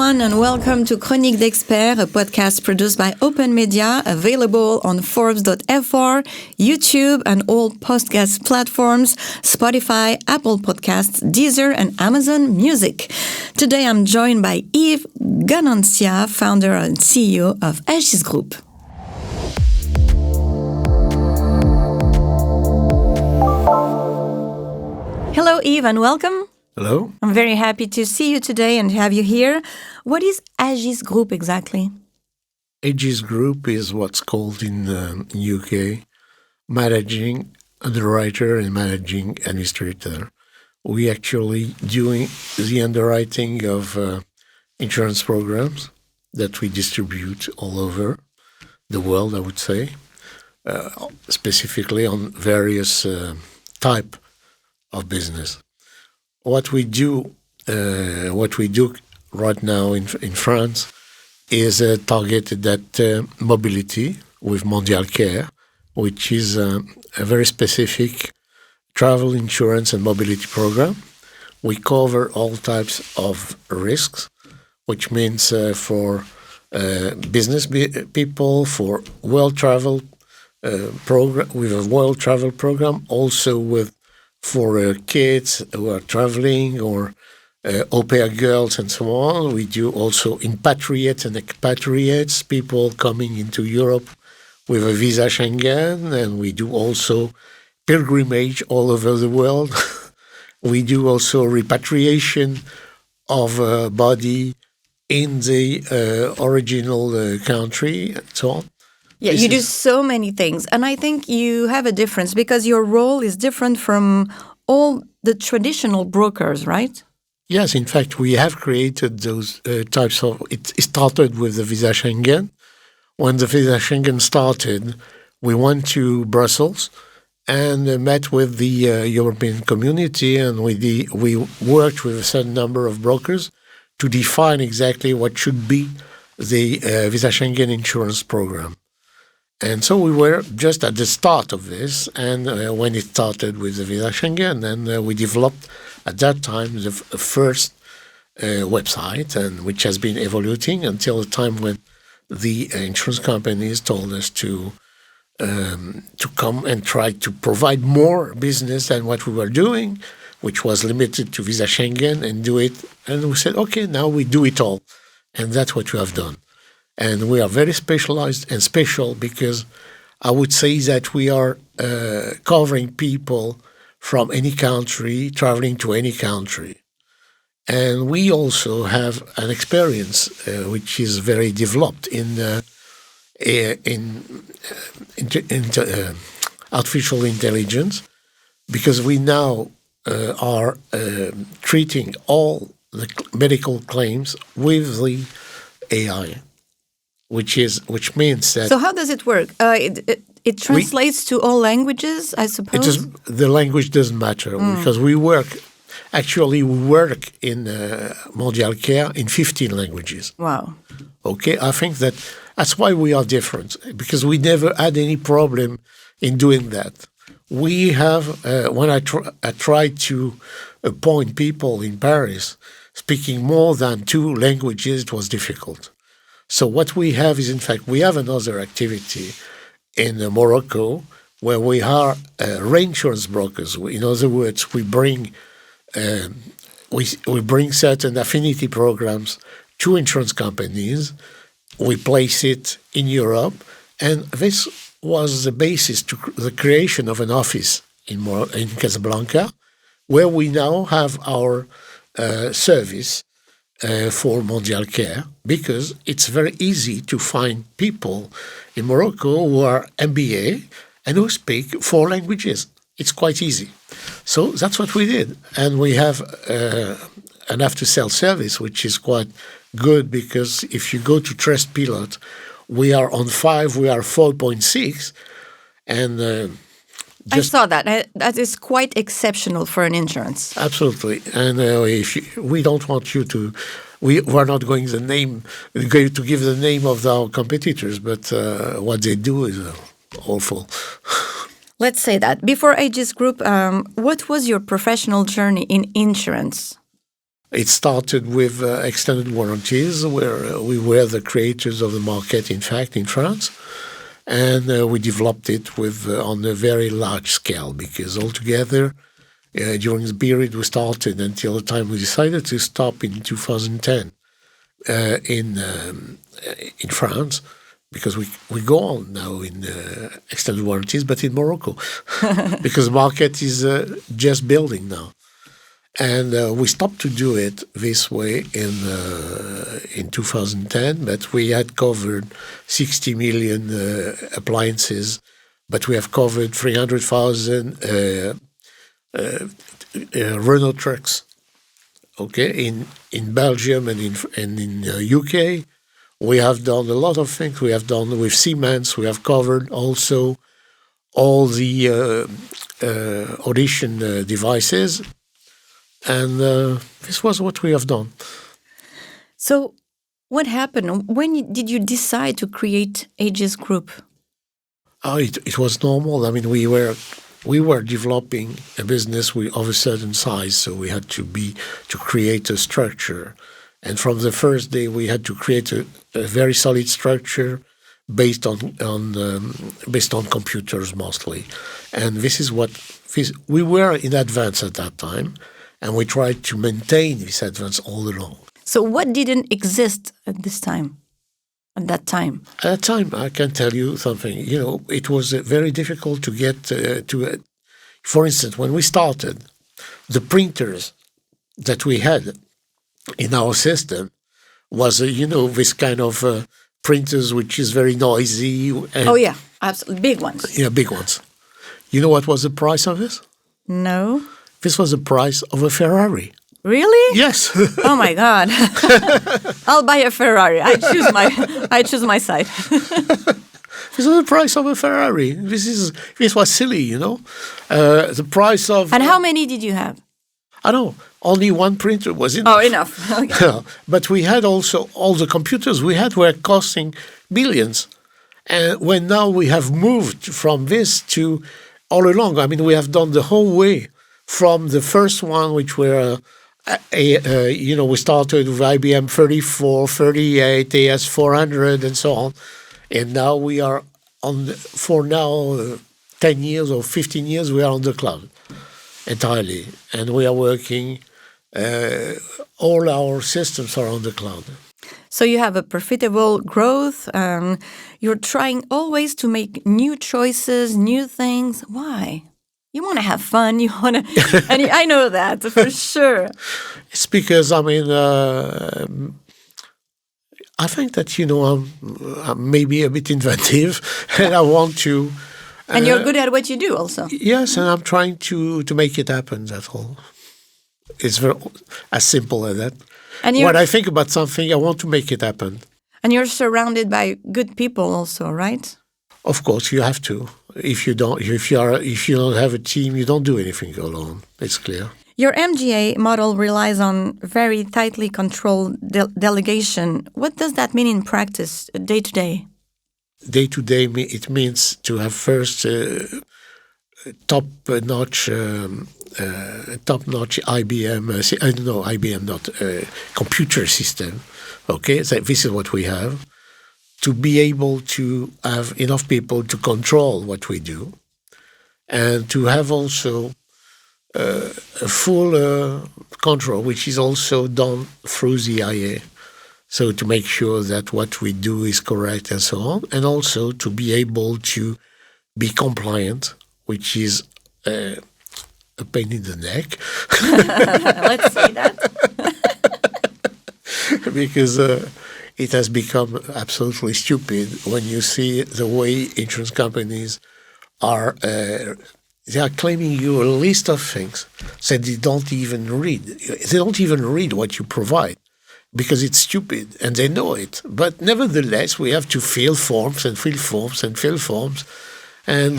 everyone, and welcome to Chroniques d'Experts, a podcast produced by Open Media, available on Forbes.fr, YouTube, and all podcast platforms, Spotify, Apple Podcasts, Deezer, and Amazon Music. Today I'm joined by Yves Ganansia, founder and CEO of AGIS Group. Hello, Yves, and welcome. Hello. I'm very happy to see you today and have you here. What is AGIS Group exactly? AGIS Group is what's called in the UK managing underwriter and managing administrator. We actually doing the underwriting of insurance programs that we distribute all over the world, I would say, specifically on various type of business. What we do right now in France is targeted at mobility with Mondial Care, which is a very specific travel insurance and mobility program. We cover all types of risks, which means for business people, for world travel program, with a world travel program, also for kids who are traveling or au pair girls and so on. We do also impatriates and expatriates, people coming into Europe with a visa Schengen, and we do also pilgrimage all over the world. We do also repatriation of a body in the original country and so on. Yeah, you do so many things. And I think you have a difference because your role is different from all the traditional brokers, right? Yes, in fact, we have created those types of... It started with the visa Schengen. When the visa Schengen started, we went to Brussels and met with the European community, and we worked with a certain number of brokers to define exactly what should be the visa Schengen insurance program. And so we were just at the start of this, and when it started with the Visa Schengen, and we developed at that time the first website, and which has been evolving until the time when the insurance companies told us to come and try to provide more business than what we were doing, which was limited to Visa Schengen, and do it. And we said, okay, now we do it all, and that's what we have done. And we are very specialized and special because I would say that we are covering people from any country, traveling to any country. And we also have an experience which is very developed in artificial intelligence, because we now are treating all the medical claims with the AI. Which means that... So how does it work? It translates to all languages, I suppose? The language doesn't matter because we work in Mondial Care in 15 languages. Wow. Okay, I think that's why we are different, because we never had any problem in doing that. We have, when I tried to appoint people in Paris speaking more than 2 languages, it was difficult. So what we have is, in fact, we have another activity in Morocco where we are reinsurance brokers. In other words, we bring certain affinity programs to insurance companies. We place it in Europe, and this was the basis to the creation of an office in Casablanca, where we now have our service for Mondial Care, because it's very easy to find people in Morocco who are MBA and who speak 4 languages. It's quite easy. So that's what we did. And we have an after-sale service, which is quite good, because if you go to Trustpilot, we are on 5, we are 4.6, and I saw that. That is quite exceptional for an insurance. Absolutely. And we don't want you to... We're not going to give the name of our competitors, but what they do is awful. Let's say that. Before AGIS Group, what was your professional journey in insurance? It started with extended warranties, where we were the creators of the market, in fact, in France. And we developed it on a very large scale, because altogether, during the period we started until the time we decided to stop in 2010 in France, because we go on now in extended warranties, but in Morocco, because the market is just building now. And we stopped to do it this way in 2010, but we had covered 60 million appliances, but we have covered 300,000 Renault trucks. Okay, in Belgium and in UK, we have done a lot of things. We have done with Siemens. We have covered also all the audition devices. And this was what we have done. So what happened? When did you decide to create AGIS Group? Oh, it was normal. I mean, we were developing a business of a certain size, so we had to create a structure. And from the first day, we had to create a very solid structure based on computers mostly. And we were in advance at that time. And we tried to maintain this advance all along. So what didn't exist at that time? At that time, I can tell you something. You know, it was very difficult to get to it. For instance, when we started, the printers that we had in our system was, this kind of printers which is very noisy. Oh, yeah, absolutely. Big ones. Yeah, big ones. You know what was the price of this? No. This was the price of a Ferrari. Really? Yes. Oh my God! I'll buy a Ferrari. I choose my side. This is the price of a Ferrari. This was silly, the price of. And how many did you have? I don't know. Only one printer was enough. Oh, enough. Okay. But we had also all the computers we had were costing millions, and when now we have moved from this to all along. I mean, we have done the whole way. From the first one, which were, we started with IBM 34, 38, AS400, and so on. And now we are for 10 years or 15 years, we are on the cloud entirely. And we are working, all our systems are on the cloud. So you have a profitable growth. You're trying always to make new choices, new things. Why? You want to have fun. You want to, and I know that for sure. It's because I think that I'm maybe a bit inventive, and I want to. And you're good at what you do, also. Yes, and I'm trying to make it happen. That's all. It's very as simple as that. And when I think about something, I want to make it happen. And you're surrounded by good people, also, right? Of course, you have to. If you don't have a team, you don't do anything alone. It's clear. Your MGA model relies on very tightly controlled delegation. What does that mean in practice, day to day? Day to day, it means to have first top-notch IBM, computer system. Okay, so this is what we have. To be able to have enough people to control what we do, and to have also a full control, which is also done through the IA. So to make sure that what we do is correct and so on, and also to be able to be compliant, which is a pain in the neck. Let's say that. Because it has become absolutely stupid when you see the way insurance companies are. They are claiming you a list of things that they don't even read. They don't even read what you provide because it's stupid and they know it. But nevertheless, we have to fill forms and fill forms and fill forms. And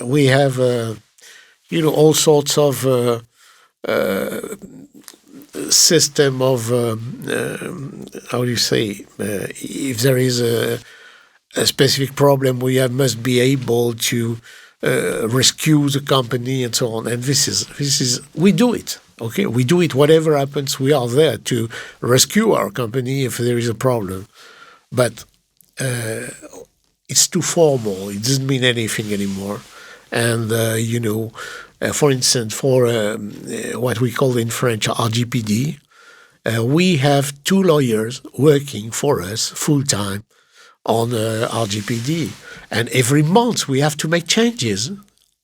we have, all sorts of system of, how do you say, if there is a specific problem, we must be able to rescue the company and so on. And this is we do it Okay, we do it whatever happens. We are there to rescue our company if there is a problem. But it's too formal. It doesn't mean anything anymore. And, for instance, for what we call in French RGPD, we have 2 lawyers working for us full-time on RGPD. And every month we have to make changes.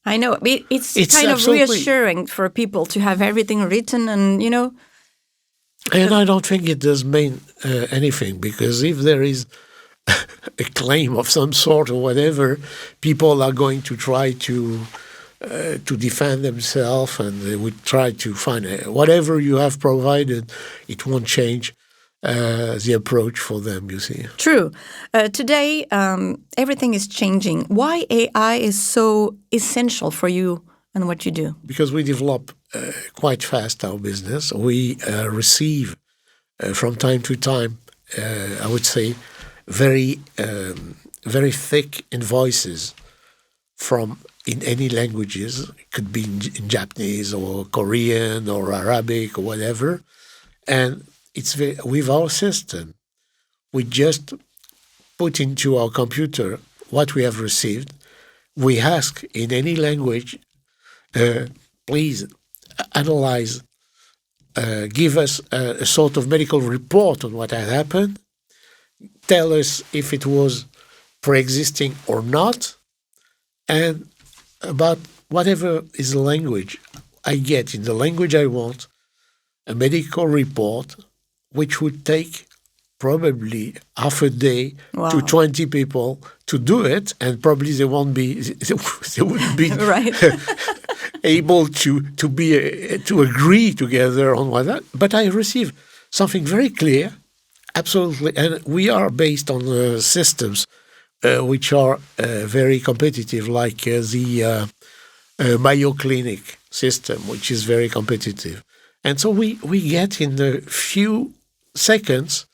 I know. It's kind of reassuring for people to have everything written and, And I don't think it does mean anything, because if there is a claim of some sort or whatever, people are going to try to defend themselves, and they would try to find whatever you have provided. It won't change the approach for them, you see. True. Today, everything is changing. Why AI is so essential for you and what you do? Because we develop quite fast our business. We receive from time to time, I would say, very thick invoices in any languages. It could be in Japanese or Korean or Arabic or whatever. And with our system, we just put into our computer what we have received. We ask in any language, please analyze, give us a sort of medical report on what had happened, tell us if it was pre-existing or not, and about whatever is the language, I get in the language I want a medical report, which would take probably half a day to 20 people to do it, and probably they wouldn't be right. able to agree together on what that. But I receive something very clear, absolutely, and we are based on systems which are very competitive, like the Mayo Clinic system, which is very competitive. And so we get in a few seconds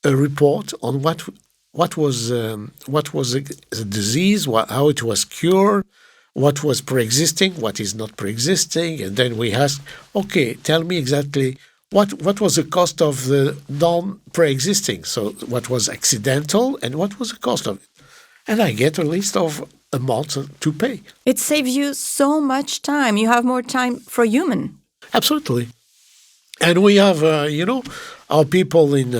a report on what was the disease, how it was cured, what was pre-existing, what is not pre-existing, and then we ask, okay, tell me exactly what was the cost of the non-pre-existing, so what was accidental and what was the cost of it, and I get a list of amounts to pay. It saves you so much time. You have more time for human. Absolutely. And we have, our people in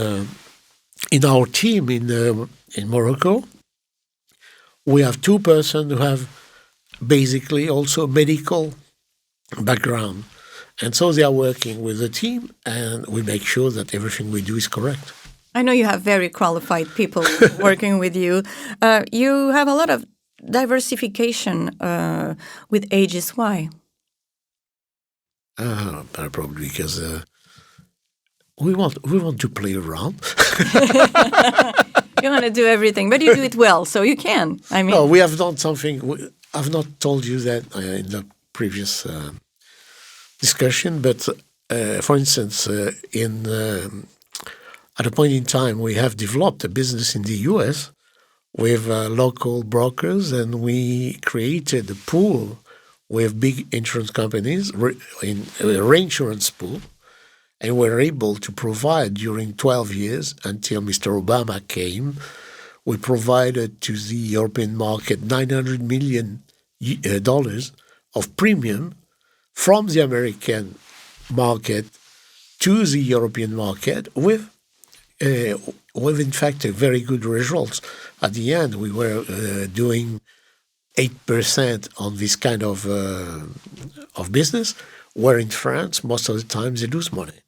our team in Morocco. We have 2 persons who have basically also medical background. And so they are working with the team, and we make sure that everything we do is correct. I know you have very qualified people working with you. You have a lot of diversification with AGIS. Why? Probably because we want to play around. You want to do everything, but you do it well, so you can. I mean, no, we have done something. I've not told you that in the previous discussion, but for instance, at a point in time, we have developed a business in the U.S. with local brokers, and we created a pool with big insurance companies, in a reinsurance pool, and were able to provide during 12 years until Mr. Obama came. We provided to the European market $900 million of premium from the American market to the European market with in fact very good results. At the end, we were doing 8% on this kind of business, where in France, most of the time they lose money.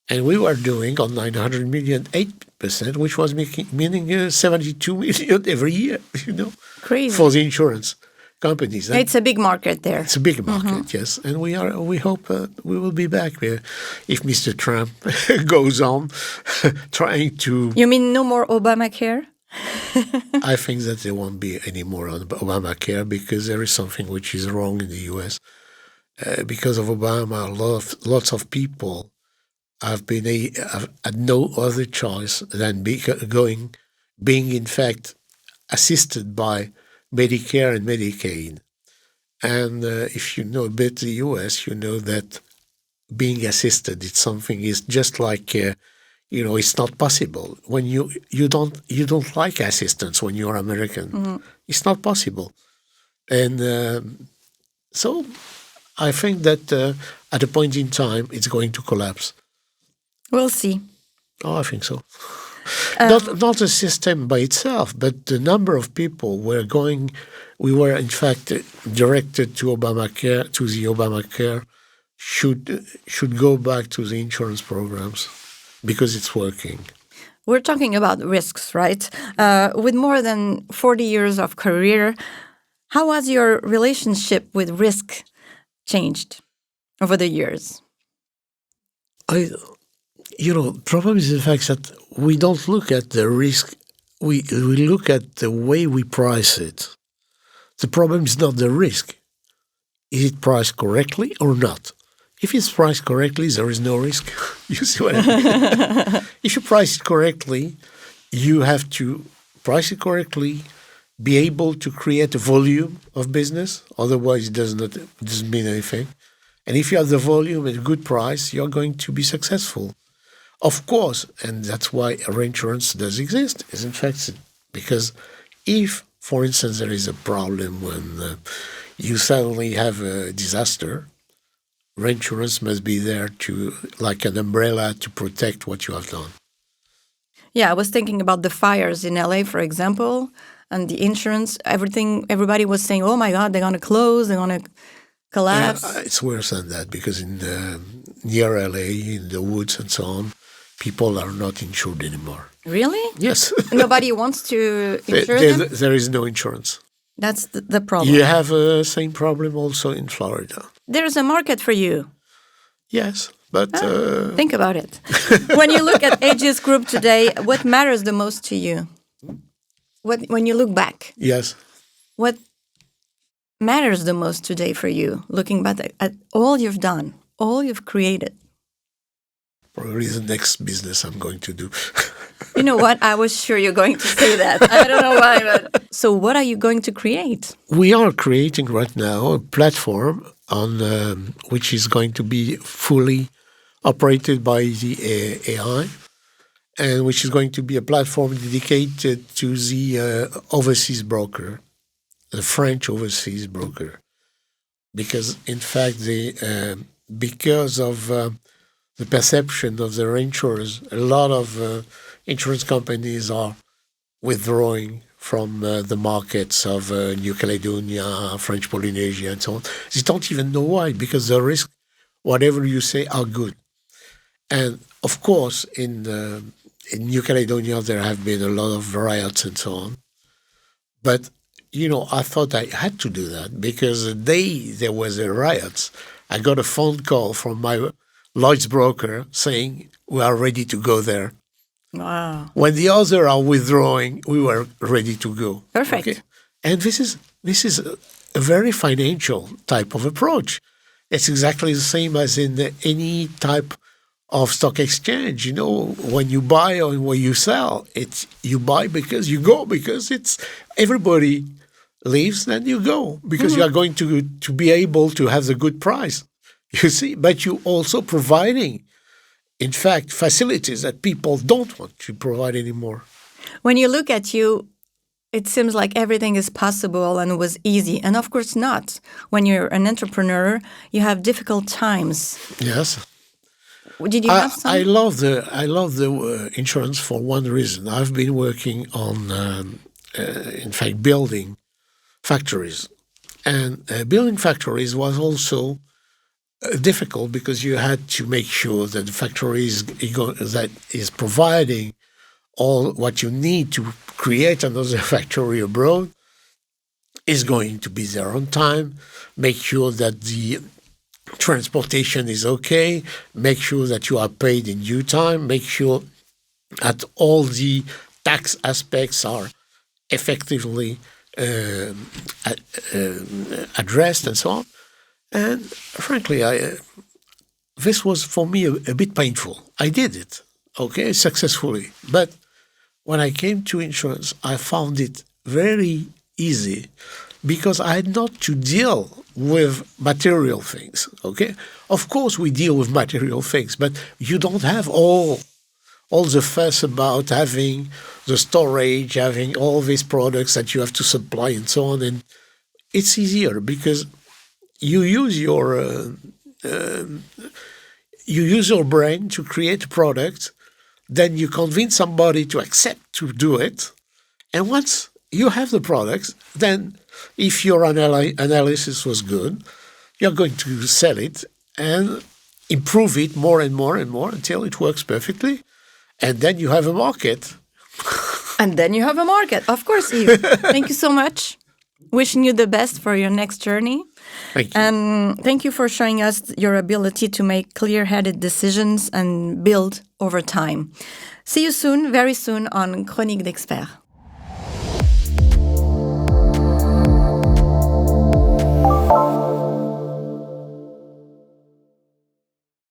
And we were doing on 900 million, 8%, which was meaning 72 million every year, crazy for the insurance companies. And it's a big market there. It's a big market, yes. And we hope we will be back there if Mr. Trump goes on trying to... You mean no more Obamacare? I think that there won't be any more on Obamacare, because there is something which is wrong in the U.S. Because of Obama, lots of people have had no other choice than being in fact assisted by Medicare and Medicaid. And if you know a bit the U.S., you know that being assisted. It's something. It's just like it's not possible when you don't like assistance when you're American. Mm-hmm. It's not possible, and so I think that at a point in time it's going to collapse. We'll see. Oh, I think so. Not the system by itself, but the number of people we were in fact directed to Obamacare, to the Obamacare, should go back to the insurance programs because it's working. We're talking about risks, right? With more than 40 years of career, how has your relationship with risk changed over the years? The problem is the fact that we don't look at the risk. We look at the way we price it. The problem is not the risk. Is it priced correctly or not? If it's priced correctly, there is no risk. You see what I mean? If you price it correctly, you have to price it correctly, be able to create a volume of business. Otherwise, it doesn't mean anything. And if you have the volume at a good price, you're going to be successful. Of course, and that's why reinsurance does exist, is in fact because if, for instance, there is a problem when you suddenly have a disaster, reinsurance must be there to, like an umbrella, to protect what you have done. Yeah, I was thinking about the fires in LA, for example, and the insurance, everybody was saying, oh my God, they're going to close, they're going to collapse. It's worse than that because near LA, in the woods and so on, people are not insured anymore. Really? Yes. Nobody wants to insure them? There is no insurance. That's the problem. You have the same problem also in Florida. There's a market for you. Yes, but... think about it. When you look at AGIS Group today, what matters the most to you? When you look back? Yes. What matters the most today for you, looking back at all you've done, all you've created? Probably the next business I'm going to do. You know what? I was sure you're going to say that. I don't know why. But... So what are you going to create? We are creating right now a platform which is going to be fully operated by the AI, and which is going to be a platform dedicated to the overseas broker, the French overseas broker. Because, in fact, because of the perception of the reinsurers, a lot of insurance companies are withdrawing from the markets of New Caledonia, French Polynesia, and so on. They don't even know why, because the risk, whatever you say, are good. And, of course, in New Caledonia, there have been a lot of riots and so on. But, I thought I had to do that because the day there was a riot, I got a phone call from my Lloyd's broker saying, we are ready to go there. Wow. When the others are withdrawing, we were ready to go. Perfect. Okay? And this is a very financial type of approach. It's exactly the same as in any type of stock exchange. When you buy or when you sell, you buy because you go, because it's everybody leaves, then you go, because you are going to be able to have the good price. You see, but you also providing, in fact, facilities that people don't want to provide anymore. When you look at you, it seems like everything is possible and was easy. And of course not. When you're an entrepreneur, you have difficult times. Yes. Did you have some? I love the insurance for one reason. I've been working on, in fact, building factories. And building factories was also difficult because you had to make sure that the factory that is providing all what you need to create another factory abroad is going to be there on time, make sure that the transportation is okay, make sure that you are paid in due time, make sure that all the tax aspects are effectively addressed and so on. And frankly, this was for me a bit painful. I did it, successfully. But when I came to insurance, I found it very easy because I had not to deal with material things, okay? Of course, we deal with material things, but you don't have all the fuss about having the storage, having all these products that you have to supply and so on. And it's easier because you use your brain to create a product, then you convince somebody to accept to do it. And once you have the product, then if your analysis was good, you're going to sell it and improve it more and more and more until it works perfectly. And then you have a market. And then you have a market. Of course, Yves. Thank you so much. Wishing you the best for your next journey. Thank you. And thank you for showing us your ability to make clear-headed decisions and build over time. See you soon, very soon on Chroniques d'expert.